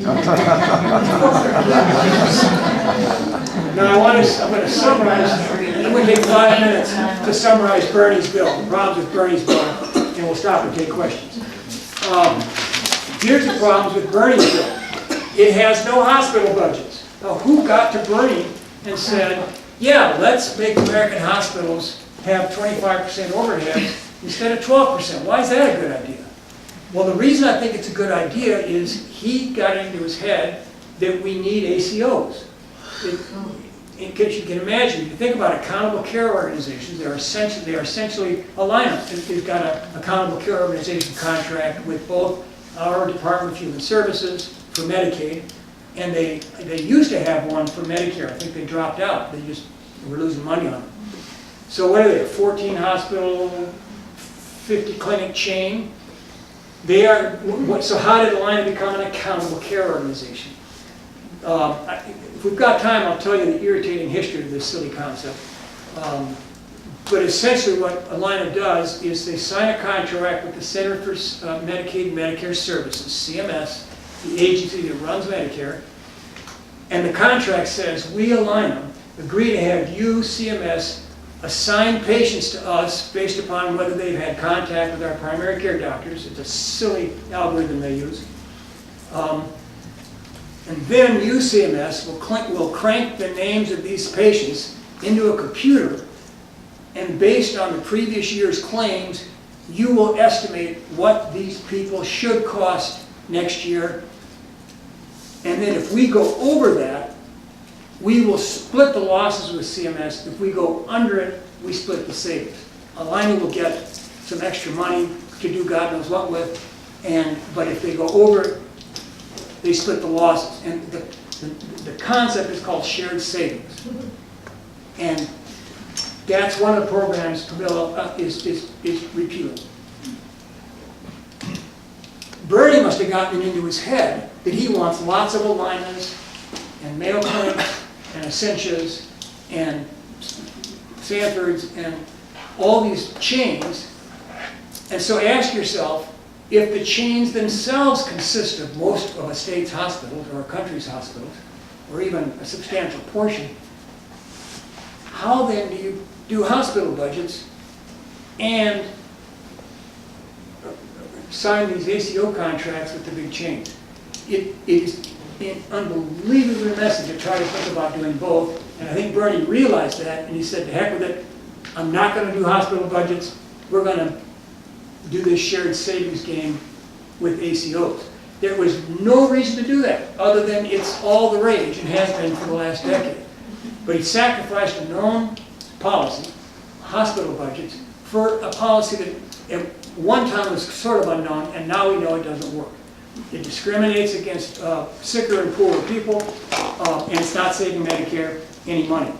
Now I'm going to summarize, I'm going to take 5 minutes to summarize Bernie's bill, the problems with Bernie's bill, and we'll stop and take questions. Here's the problems with Bernie's bill. It has no hospital budgets. Now who got to Bernie and said, yeah, let's make American hospitals have 25% overhead instead of 12%. Why is that a good idea? Well, the reason I think it's a good idea is he got into his head that we need ACOs. In case you can imagine, if you think about accountable care organizations, they are essentially a lineup. They've got an accountable care organization contract with both our Department of Human Services for Medicaid, and they used to have one for Medicare. I think they dropped out. They just were losing money on it. So what are they? A 14 hospital, 50 clinic chain. They are. So how did Alina become an accountable care organization? If we've got time, I'll tell you the irritating history of this silly concept. But essentially what Alina does is they sign a contract with the Center for Medicaid and Medicare Services, CMS, the agency that runs Medicare. And the contract says, we, Alina, agree to have you, CMS, assign patients to us based upon whether they've had contact with our primary care doctors. It's a silly algorithm they use. And then you, CMS, will crank the names of these patients into a computer, and based on the previous year's claims, you will estimate what these people should cost next year. And then if we go over that, we will split the losses with CMS. If we go under it, we split the savings. Alina will get some extra money to do God knows what with, but if they go over it, they split the losses. And the concept is called shared savings. And that's one of the programs Camilla is repealing. Bernie must have gotten it into his head that he wants lots of Alinas and Mayo Clinics and Essentia and Sanfords and all these chains. And so ask yourself, if the chains themselves consist of most of a state's hospitals or a country's hospitals, or even a substantial portion, how then do you do hospital budgets and sign these ACO contracts with the big chains? It is an unbelievably messy to try to think about doing both, and I think Bernie realized that, and he said, to heck with it, I'm not going to do hospital budgets, we're going to do this shared savings game with ACOs. There was no reason to do that, other than it's all the rage and has been for the last decade. But he sacrificed a known policy, hospital budgets, for a policy that at one time was sort of unknown, and now we know it doesn't work. It discriminates against sicker and poorer people, and it's not saving Medicare any money.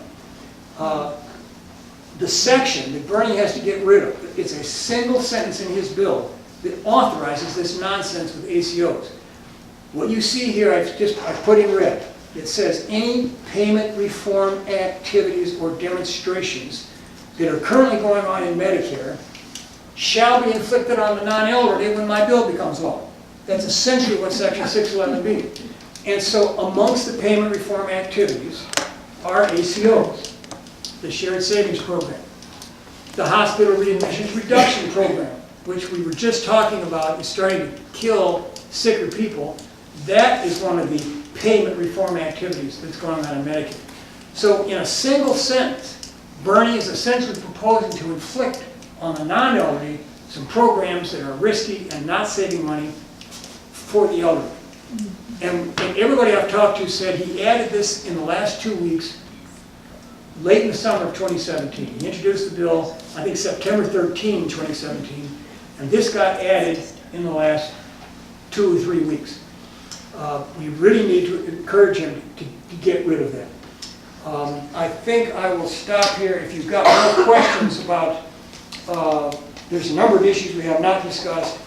The section that Bernie has to get rid of, it's a single sentence in his bill that authorizes this nonsense with ACOs. What you see here, I put in red. It says any payment reform activities or demonstrations that are currently going on in Medicare shall be inflicted on the non-elderly when my bill becomes law. That's essentially what Section 611 means. And so amongst the payment reform activities are ACOs, the Shared Savings Program, the Hospital Readmissions Reduction Program, which we were just talking about is starting to kill sicker people. That is one of the payment reform activities that's going on in Medicaid. So in a single sentence, Bernie is essentially proposing to inflict on the non-elderly some programs that are risky and not saving money for the elderly. And everybody I've talked to said he added this in the last 2 weeks, late in the summer of 2017. He introduced the bill, I think September 13, 2017, and this got added in the last 2 or 3 weeks. We really need to encourage him to get rid of that. I think I will stop here. If you've got more questions about, there's a number of issues we have not discussed.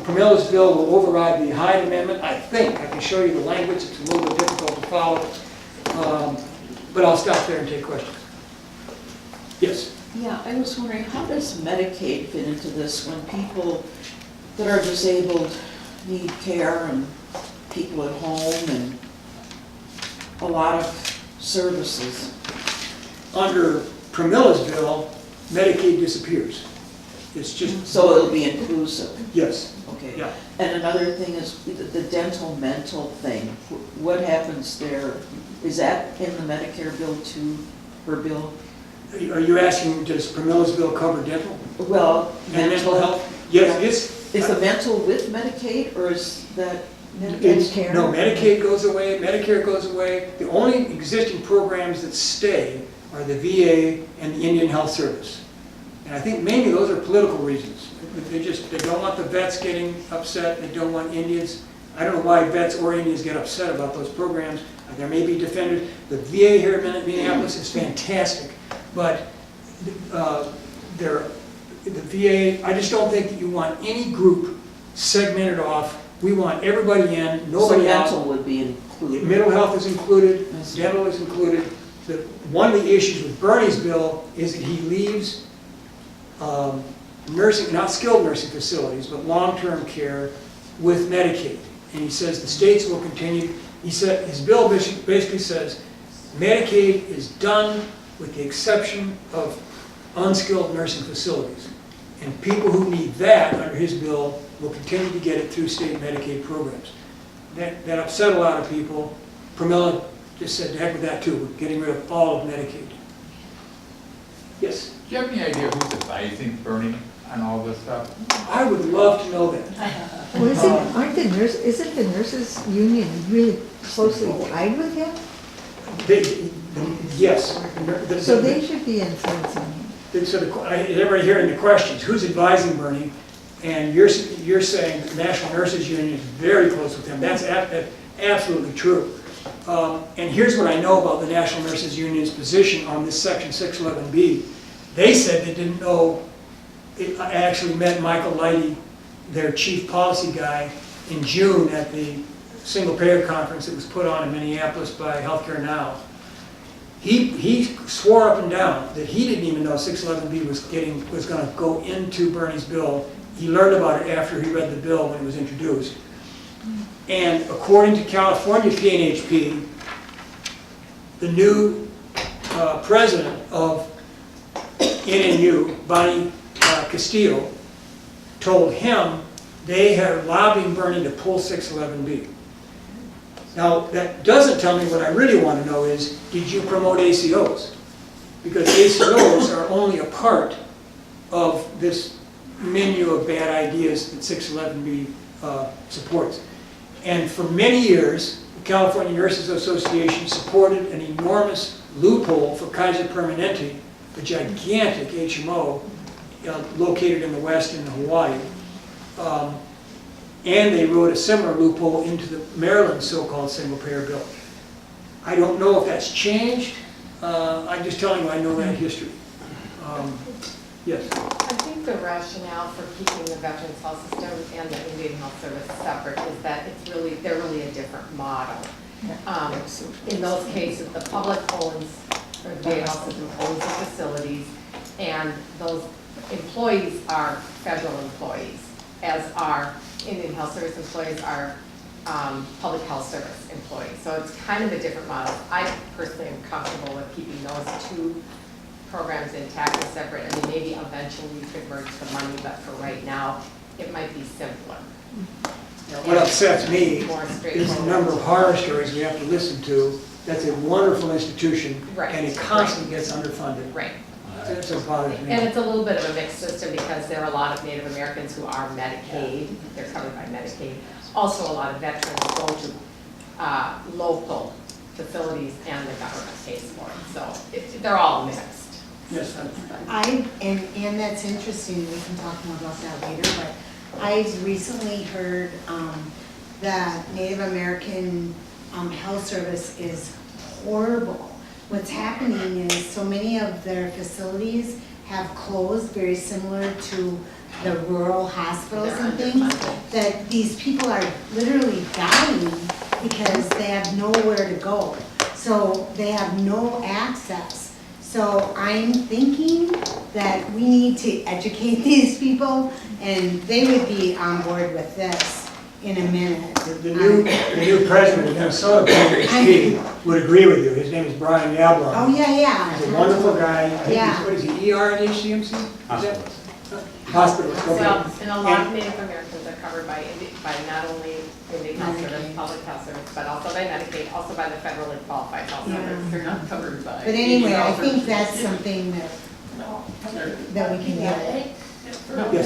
Camilla's bill will override the Hyde Amendment. I think I can show you the language. It's a little bit difficult to follow. But I'll stop there and take questions. Yes? Yeah, I was wondering, how does Medicaid fit into this when people that are disabled need care and people at home and a lot of services. Under Pramilla's bill, Medicaid disappears. It's just. So it'll be inclusive, Yes, okay. yeah. And another thing is the dental mental thing. What happens there? Is that in the Medicare bill too, her bill? Are you asking, does Pramilla's bill cover dental Well, and mental health? Yes, Is the mental with Medicaid or is that? Medicare? No, Medicaid goes away, Medicare goes away. The only existing programs that stay are the VA and the Indian Health Service. And I think mainly those are political reasons. They don't want the vets getting upset, they don't want Indians. I don't know why vets or Indians get upset about those programs. There may be defenders. The VA here in Minneapolis is fantastic, but the VA, I just don't think that you want any group segmented off. We want everybody in, nobody out. So mental would be included. Mental health is included, dental is included. One of the issues with Bernie's bill is that he leaves nursing, not skilled nursing facilities, but long-term care with Medicaid. And he says the states will continue. He said his bill basically says Medicaid is done with the exception of unskilled nursing facilities. And people who need that under his bill will continue to get it through state Medicaid programs. That upset a lot of people. Pramila just said, to heck with that too, we're getting rid of all of Medicaid. Yes? Do you have any idea who's advising Bernie on all this stuff? I would love to know that. Well, isn't the nurses union really closely tied with him? Yes. So they should be influencing him. So everybody hearing the questions, who's advising Bernie? And you're saying the National Nurses Union is very close with him. That's absolutely true. And here's what I know about the National Nurses Union's position on this Section 611B. They said they didn't know. I actually met Michael Leidy, their chief policy guy, in June at the single payer conference that was put on in Minneapolis by Healthcare Now. He swore up and down that he didn't even know 611B was going to go into Bernie's bill. He learned about it after he read the bill when it was introduced. And according to California PNHP, the new president of NNU, Bonnie Castillo, told him they are lobbying Bernie to pull 611B. Now, that doesn't tell me what I really want to know is, did you promote ACOs? Because ACOs are only a part of this menu of bad ideas that 611B supports. And for many years, the California Nurses Association supported an enormous loophole for Kaiser Permanente, a gigantic HMO located in the West in Hawaii. And they wrote a similar loophole into the Maryland so-called single-payer bill. I don't know if that's changed. I'm just telling you I know that history. Yes? I think the rationale for keeping the Veterans Health System and the Indian Health Service separate is that they're really a different model. In those cases, the public owns, or the VA Health System owns the facilities, and those employees are federal employees, as are Indian Health Service employees are public health service employees. So it's kind of a different model. I personally am comfortable with keeping those two programs intact and separate. I mean, maybe eventually we could merge the money, but for right now, it might be simpler. What upsets me More is the straightforward. number of horror stories we have to listen to. That's a wonderful institution, Right. and it constantly gets underfunded. Right. That's what bothers me. And it's a little bit of a mixed system because there are a lot of Native Americans who are Medicaid, they're covered by Medicaid. Also, a lot of veterans go to local facilities and the government pays for it. So they're all mixed. Yes, And that's interesting, we can talk more about that later, but I've recently heard that Native American health service is horrible. What's happening is so many of their facilities have closed, very similar to the rural hospitals They're and things, underfunded. that these people are literally dying because they have nowhere to go. So they have no access. So I'm thinking that we need to educate these people, and they would be on board with this. in a minute. The new president of Minnesota, PhD, would agree with you. His name is Brian Yablon. Oh, yeah, He's a yeah. wonderful guy. I think Yeah. he's, what is he, ER and HCMC? Is that- Hospitalist, okay. Well, and a lot of Native Americans are covered by not only Indian Health Service, Medicaid. Public Health Service, but also by Medicaid, also by the federally qualified health Yeah. service. They're not covered by. But anyway, I Indian Health think Service. that's something that we can get. Yes.